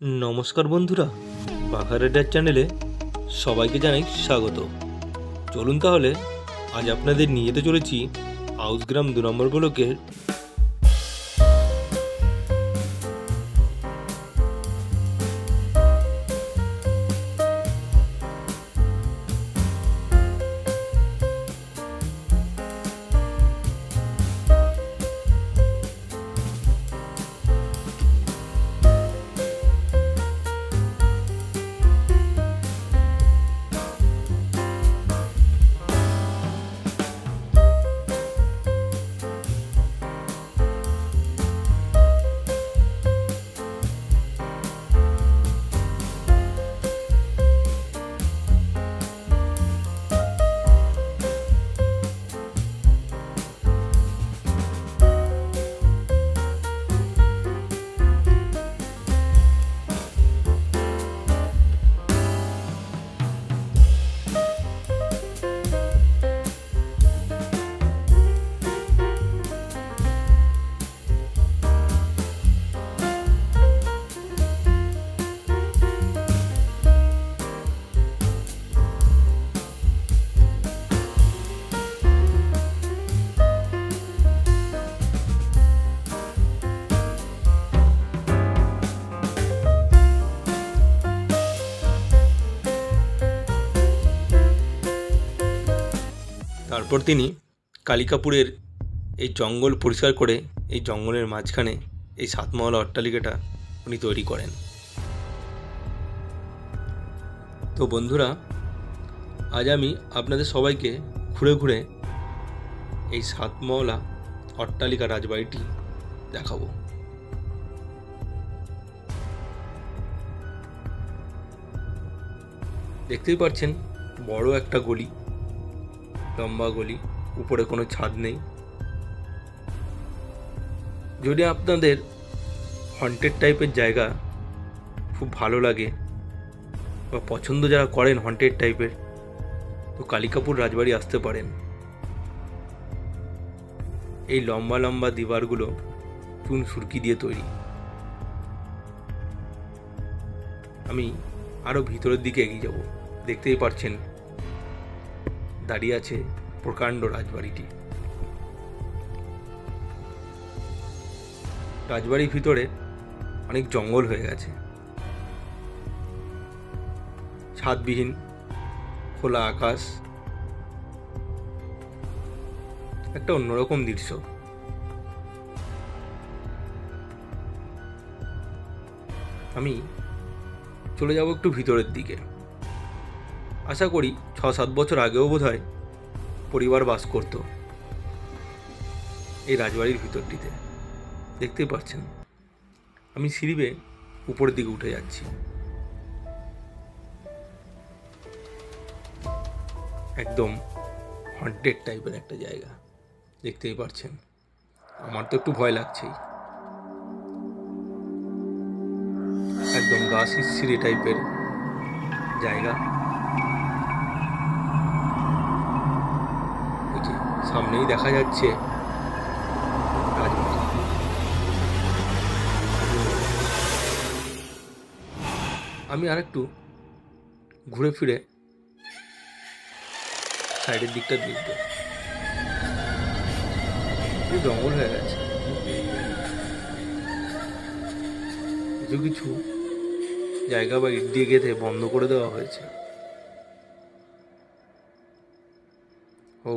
নমস্কার বন্ধুরা, পাখা রাইডার চ্যানেলে সবাইকে জানাই স্বাগত। চলুন তাহলে আজ আপনাদের নিয়ে যেতে চলেছি আউসগ্রাম 2 নম্বর ব্লকের তারপর তিনি কালিকাপুরের এই জঙ্গল পরিষ্কার করে এই জঙ্গলের মাঝখানে এই 7 মহলা অট্টালিকাটা উনি তৈরি করেন। তো বন্ধুরা, আজ আমি আপনাদের সবাইকে ঘুরে ঘুরে এই 7 মহলা অট্টালিকা রাজবাড়িটি দেখাবো। দেখতেই পাচ্ছেন বড় একটা গলি, লম্বা গলি, উপরে কোনো ছাদ নেই। যদি আপনাদের হন্টেড টাইপের জায়গা খুব ভালো লাগে বা পছন্দ যারা করেন হন্টেড টাইপের, তো কালিকাপুর রাজবাড়ি আসতে পারেন। এই লম্বা লম্বা দিবারগুলো চুন সুরকি দিয়ে তৈরি। আমি আরও ভিতরের দিকে এগিয়ে যাব। দেখতেই পাচ্ছেন দাঁড়িয়ে আছে প্রকাণ্ড রাজবাড়িটি। রাজবাড়ির ভিতরে অনেক জঙ্গল হয়ে গেছে, ছাদবিহীন খোলা আকাশ, একটা অন্যরকম দৃশ্য। আমি চলে যাব একটু ভিতরের দিকে। আশা করি 6-7 বছর আগেও বোধহয় পরিবার বাস করত এই রাজবাড়ির ভিতরটিতে। দেখতেই পাচ্ছেন আমি সিঁড়ি বেয়ে উপরের দিকে উঠে যাচ্ছি। একদম হন্টেড টাইপের একটা জায়গা, দেখতেই পাচ্ছেন। আমার তো একটু ভয় লাগছেই। একদম গা শিরশিরে টাইপের জায়গা। সামনেই দেখা যাচ্ছে রাজবাড়ি। আমি আরেকটু ঘুরে ফিরে সাইডের দিকটা দেখব। জঙ্গল হয়ে গেছে, কিছু কিছু জায়গা বা ইট দিয়ে গেঁথে বন্ধ করে দেওয়া হয়েছে। ও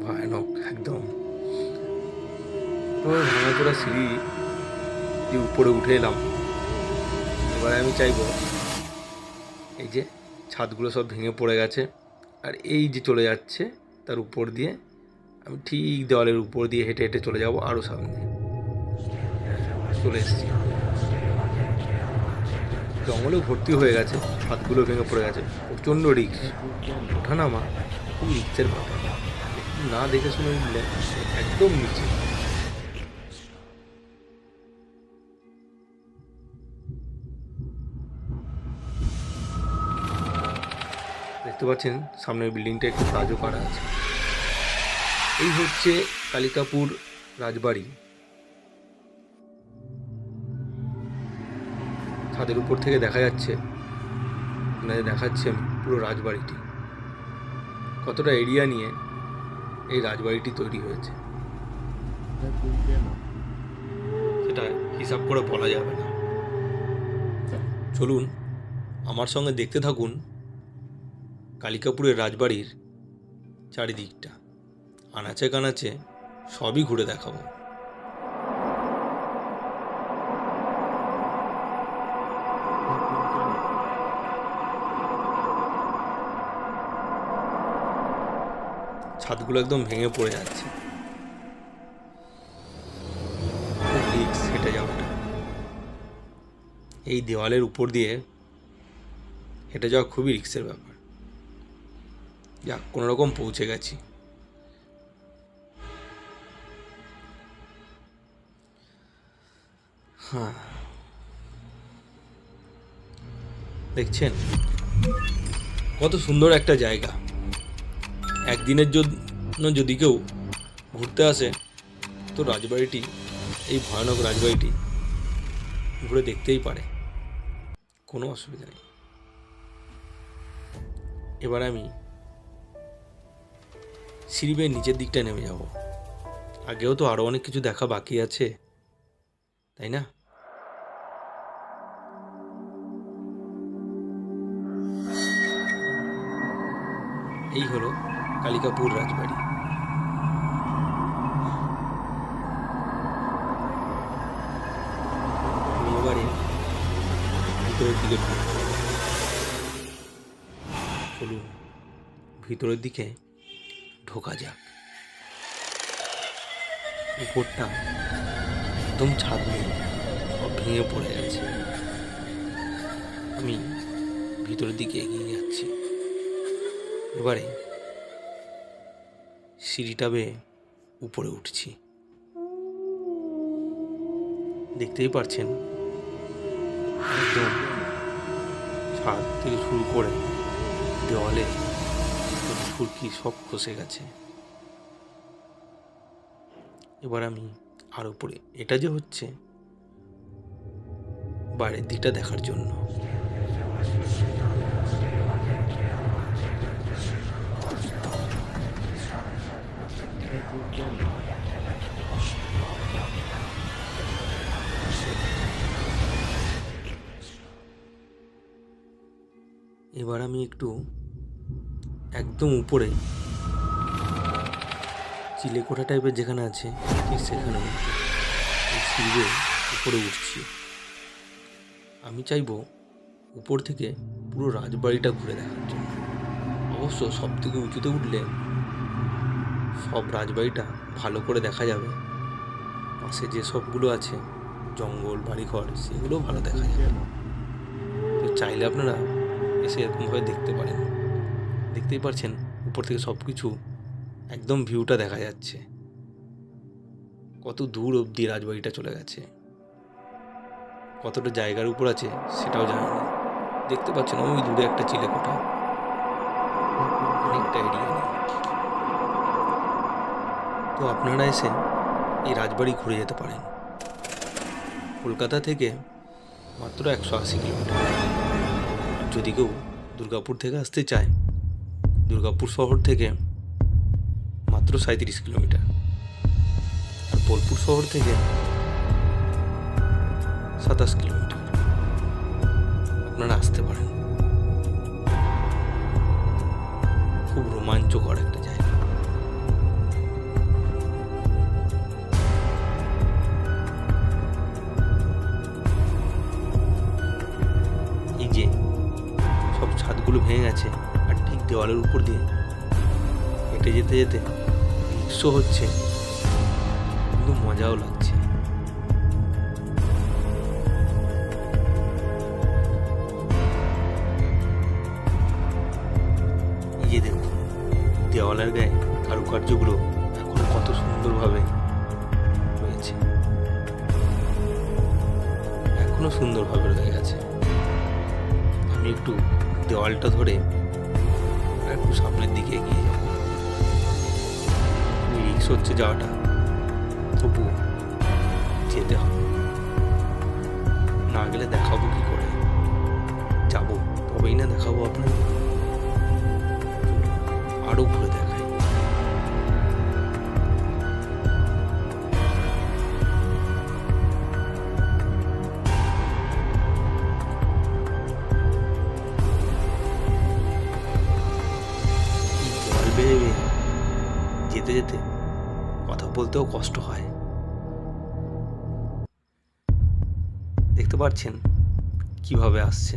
ভয়ানক একদম। তো ভাঙাচোরা সিঁড়ি দিয়ে উপরে উঠে এলাম। এবারে আমি চাইবো, এই যে ছাদগুলো সব ভেঙে পড়ে গেছে, আর এই যে চলে যাচ্ছে তার উপর দিয়ে আমি ঠিক দেওয়ালের উপর দিয়ে হেঁটে হেঁটে চলে যাব। আরও সামনে চলে এসেছি। জঙ্গলেও ভর্তি হয়ে গেছে, ছাদগুলো ভেঙে পড়ে গেছে, প্রচণ্ড রিস্ক। ওঠানামা খুব রিস্কের ব্যাপার, না দেখে শুনে উঠলে একদম নিচে। দেখতে পাচ্ছেন সামনের বিল্ডিংটা একটু কাজও করা আছে। এই হচ্ছে কালিকাপুর রাজবাড়ি। ছাদের উপর থেকে দেখা যাচ্ছে, আপনাদের দেখাচ্ছে পুরো রাজবাড়িটি, কতটা এরিয়া নিয়ে এই রাজবাড়িটি তৈরি হয়েছে সেটা হিসাব করে বলা যাবে না। চলুন আমার সঙ্গে দেখতে থাকুন কালিকাপুরের রাজবাড়ির চারিদিকটা, আনাচে কানাচে সবই ঘুরে দেখাবো। ছাদগুলো একদম ভেঙে পড়ে যাচ্ছে, খুব রিস্ক হেঁটে যাওয়াটা। এই দেওয়ালের উপর দিয়ে হেঁটে যাওয়া খুবই রিস্কের ব্যাপার। যাক, কোনো রকম পৌঁছে গেছি। হ্যাঁ, দেখছেন কত সুন্দর একটা জায়গা। একদিনের জন্য যদি কেউ ঘুরতে আসে তো রাজবাড়িটি, এই ভয়ানক রাজবাড়িটি ঘুরে দেখতেই পারে, কোনো অসুবিধা নেই। এবার আমি সিঁড়ি বেয়ে নিচের দিকটা নেমে যাব। আগেও তো আরও অনেক কিছু দেখা বাকি আছে, তাই না? এই হলো কালিকাপুর রাজবাড়ি। আমি এবারে ভিতরের দিকে চলুন, ভিতরের দিকে ঢোকা যাক। উপরটা একদম ছাদ নেই, সব ভেঙে পড়ে গেছে। আমি ভিতরের দিকে এগিয়ে যাচ্ছি। এবারে সিঁড়িটা বেয়ে উপরে উঠছি। দেখতেই পাচ্ছেন একদম ছাদ থেকে শুরু করে দেওয়ালে ফুরকি সব খসে গেছে। এবার আমি আর উপরে, এটা যে হচ্ছে বাইরের দিকটা দেখার জন্য। এবার আমি একটু একদম উপরে চিলেকোঠা টাইপের যেখানে আছে ঠিক সেখানে সিঁড়ি উপরে উঠছি। আমি চাইবো উপর থেকে পুরো রাজবাড়িটা ঘুরে দেখার জন্য। অবশ্য সব থেকে উঁচুতে উঠলে সব রাজবাড়িটা ভালো করে দেখা যাবে। পাশে যে সবগুলো আছে জঙ্গল, বাড়িঘর, সেগুলো ভালো দেখা যাবে। তো চাইলে আপনারা এসে এরকমভাবে দেখতে পারেন। দেখতেই পাচ্ছেন উপর থেকে সব কিছু একদম ভিউটা দেখা যাচ্ছে। কত দূর অবধি রাজবাড়িটা চলে গেছে, কতটা জায়গার উপর আছে সেটাও জানি না। দেখতে পাচ্ছেন ওই দূরে একটা চিলেকোঠা, অনেকটা এরিয়া নেই। তো আপনারা এসে এই রাজবাড়ি ঘুরে যেতে পারেন। কলকাতা থেকে মাত্র 180 কিলোমিটার। যদি কেউ দুর্গাপুর থেকে আসতে চায়, দুর্গাপুর শহর থেকে মাত্র 37 কিলোমিটার। আর বোলপুর শহর থেকে 27 কিলোমিটার। আপনারা আসতে পারেন। খুব রোমাঞ্চকর একটা জায়গা। এই যে সব ছাদগুলো ভেঙে গেছে, আর ঠিক দেওয়ালের উপর দিয়ে হেঁটে যেতে যেতে রিক্সো হচ্ছে, কিন্তু মজাও লাগছে। এই যে দেখুন দেওয়ালের গায়ে কারুকার্যগুলো এখন কত সুন্দরভাবে রয়েছে, এখনো সুন্দরভাবে রয়ে গেছে। আমি একটু দেওয়ালটা ধরে একটু সামনের দিকে এগিয়ে যাব। রিক্স হচ্ছে যাওয়াটা, তবু যেতে হবে, না গেলে দেখাবো কি করে। তবেই না দেখাবো আপনাদের। আরো ঘুরে দেখাই। জল বেয়ে যেতে যেতে কথা বলতেও কষ্ট হয়। দেখতে পাচ্ছেন কিভাবে আসছে।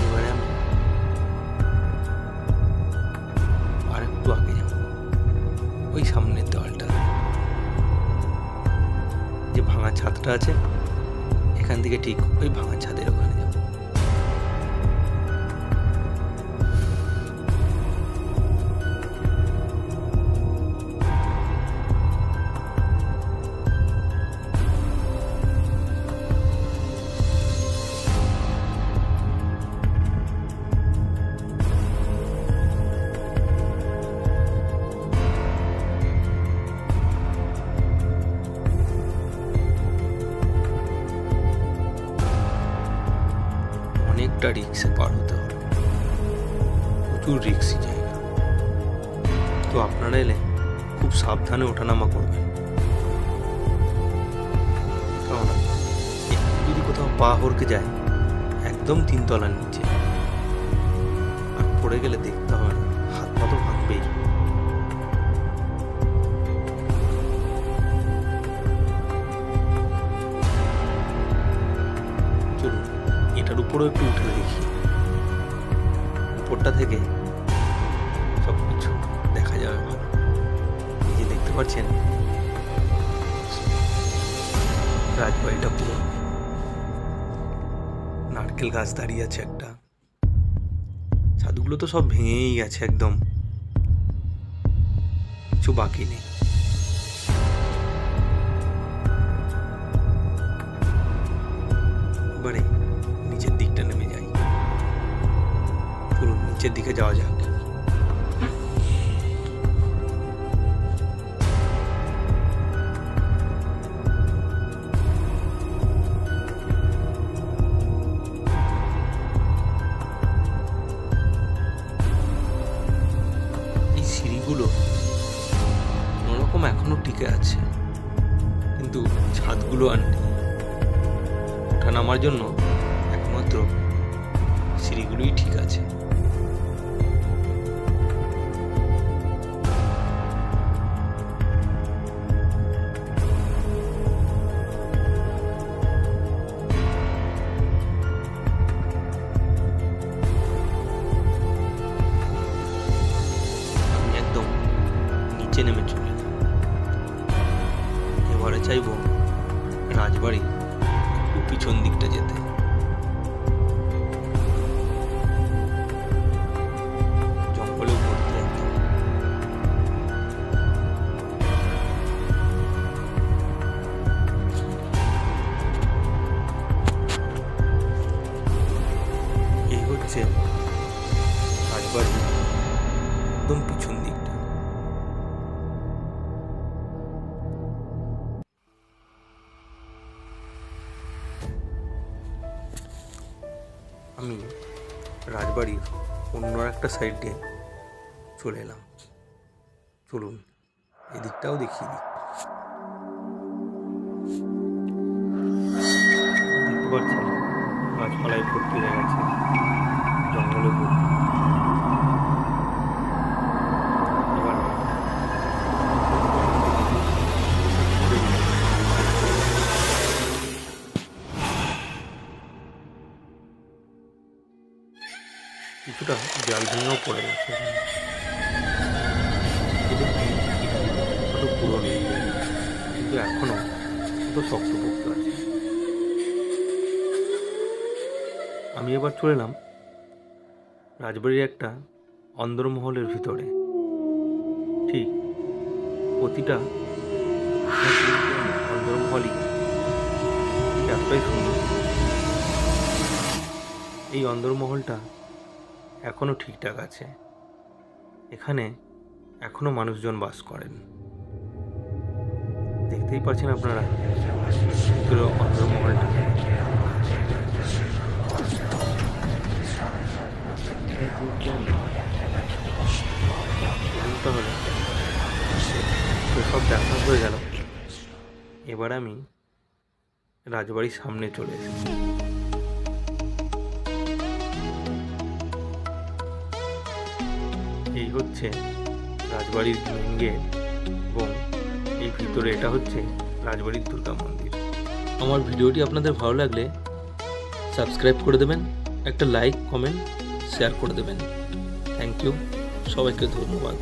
এবারে আমি আর একটু আগে যাব, ওই সামনের দেওয়ালটা, যে ভাঙা ছাদটা আছে, এখান থেকে ঠিক ওই ভাঙা ছাদের ওখানে যাব। অনেকটা রিক্সে পার হতে হলো, প্রচুর রিক্সি জায়গা। তো আপনারা এলে খুব সাবধানে ওঠানামা করবেন, কারণ একটু যদি কোথাও পা হড়কে যায় একদম 3 তলার নিচে, আর পড়ে গেলে দেখতে হবে না, হাত পা তো ভাঙবেই। চলুন এটার উপরেও একটু উঠে দেখি, উপরটা থেকে সব কিছু দেখা যাবে ভালো। এই যে দেখতে পাচ্ছেন রাজবাড়িটা পুরো, নারকেল গাছ দাঁড়িয়ে আছে একটা, ছাদগুলো তো সব ভেঙেই গেছে, একদম কিছু বাকি নেই। এবারে নিচের দিকটা নেমে যাই, চলুন নিচের দিকে যাওয়া যাক। এই সিঁড়িগুলো কোনোরকম এখনো টিকে আছে, কিন্তু ছাদগুলো আর নেই। ওঠা নামার জন্য একমাত্র সিঁড়িগুলোই ঠিক আছে। আমি একদম নিচে নেমে চলে এলাম। এবারে চাইবো রাজবাড়ি একটু পিছন দিকটা যেতে। জঙ্গলে ভর্তি একদম। এই হচ্ছে রাজবাড়ি একদম পিছন দিকটা। আমি রাজবাড়ির অন্য একটা সাইডে চলে এলাম, চলুন এদিকটাও দেখিয়ে দিই। দেখতে পাচ্ছেন গাছপালায় ভর্তি হয়ে গেছে, জঙ্গলে ভর্তি। এবার কিছুটা জাল ভেঙেও পড়ে গেছে, কত পুরনো, কিন্তু এখনো কত শক্তপোক্ত আছে। আমি এবার চলে এলাম রাজবাড়ির একটা অন্দরমহলের ভিতরে। ঠিক প্রতিটা অন্দরমহলই এতটাই সুন্দর। এই অন্দরমহলটা এখনো ঠিকঠাক আছে, এখানে এখনো মানুষজন বাস করেন। দেখতেই পাচ্ছেন আপনারা ভিতরে অন্দরমহলটা। তাহলে তো সব দেখা হয়ে গেল। এবার আমি রাজবাড়ির সামনে চলে এসেছি। এই হচ্ছে রাজবাড়ির মেন গেট এবং এই ভিতরে এটা হচ্ছে রাজবাড়ির দুর্গা মন্দির। আমার ভিডিওটি আপনাদের ভালো লাগলে সাবস্ক্রাইব করে দেবেন, একটা লাইক কমেন্ট শেয়ার করে দেবেন। থ্যাংক ইউ, সবাইকে ধন্যবাদ।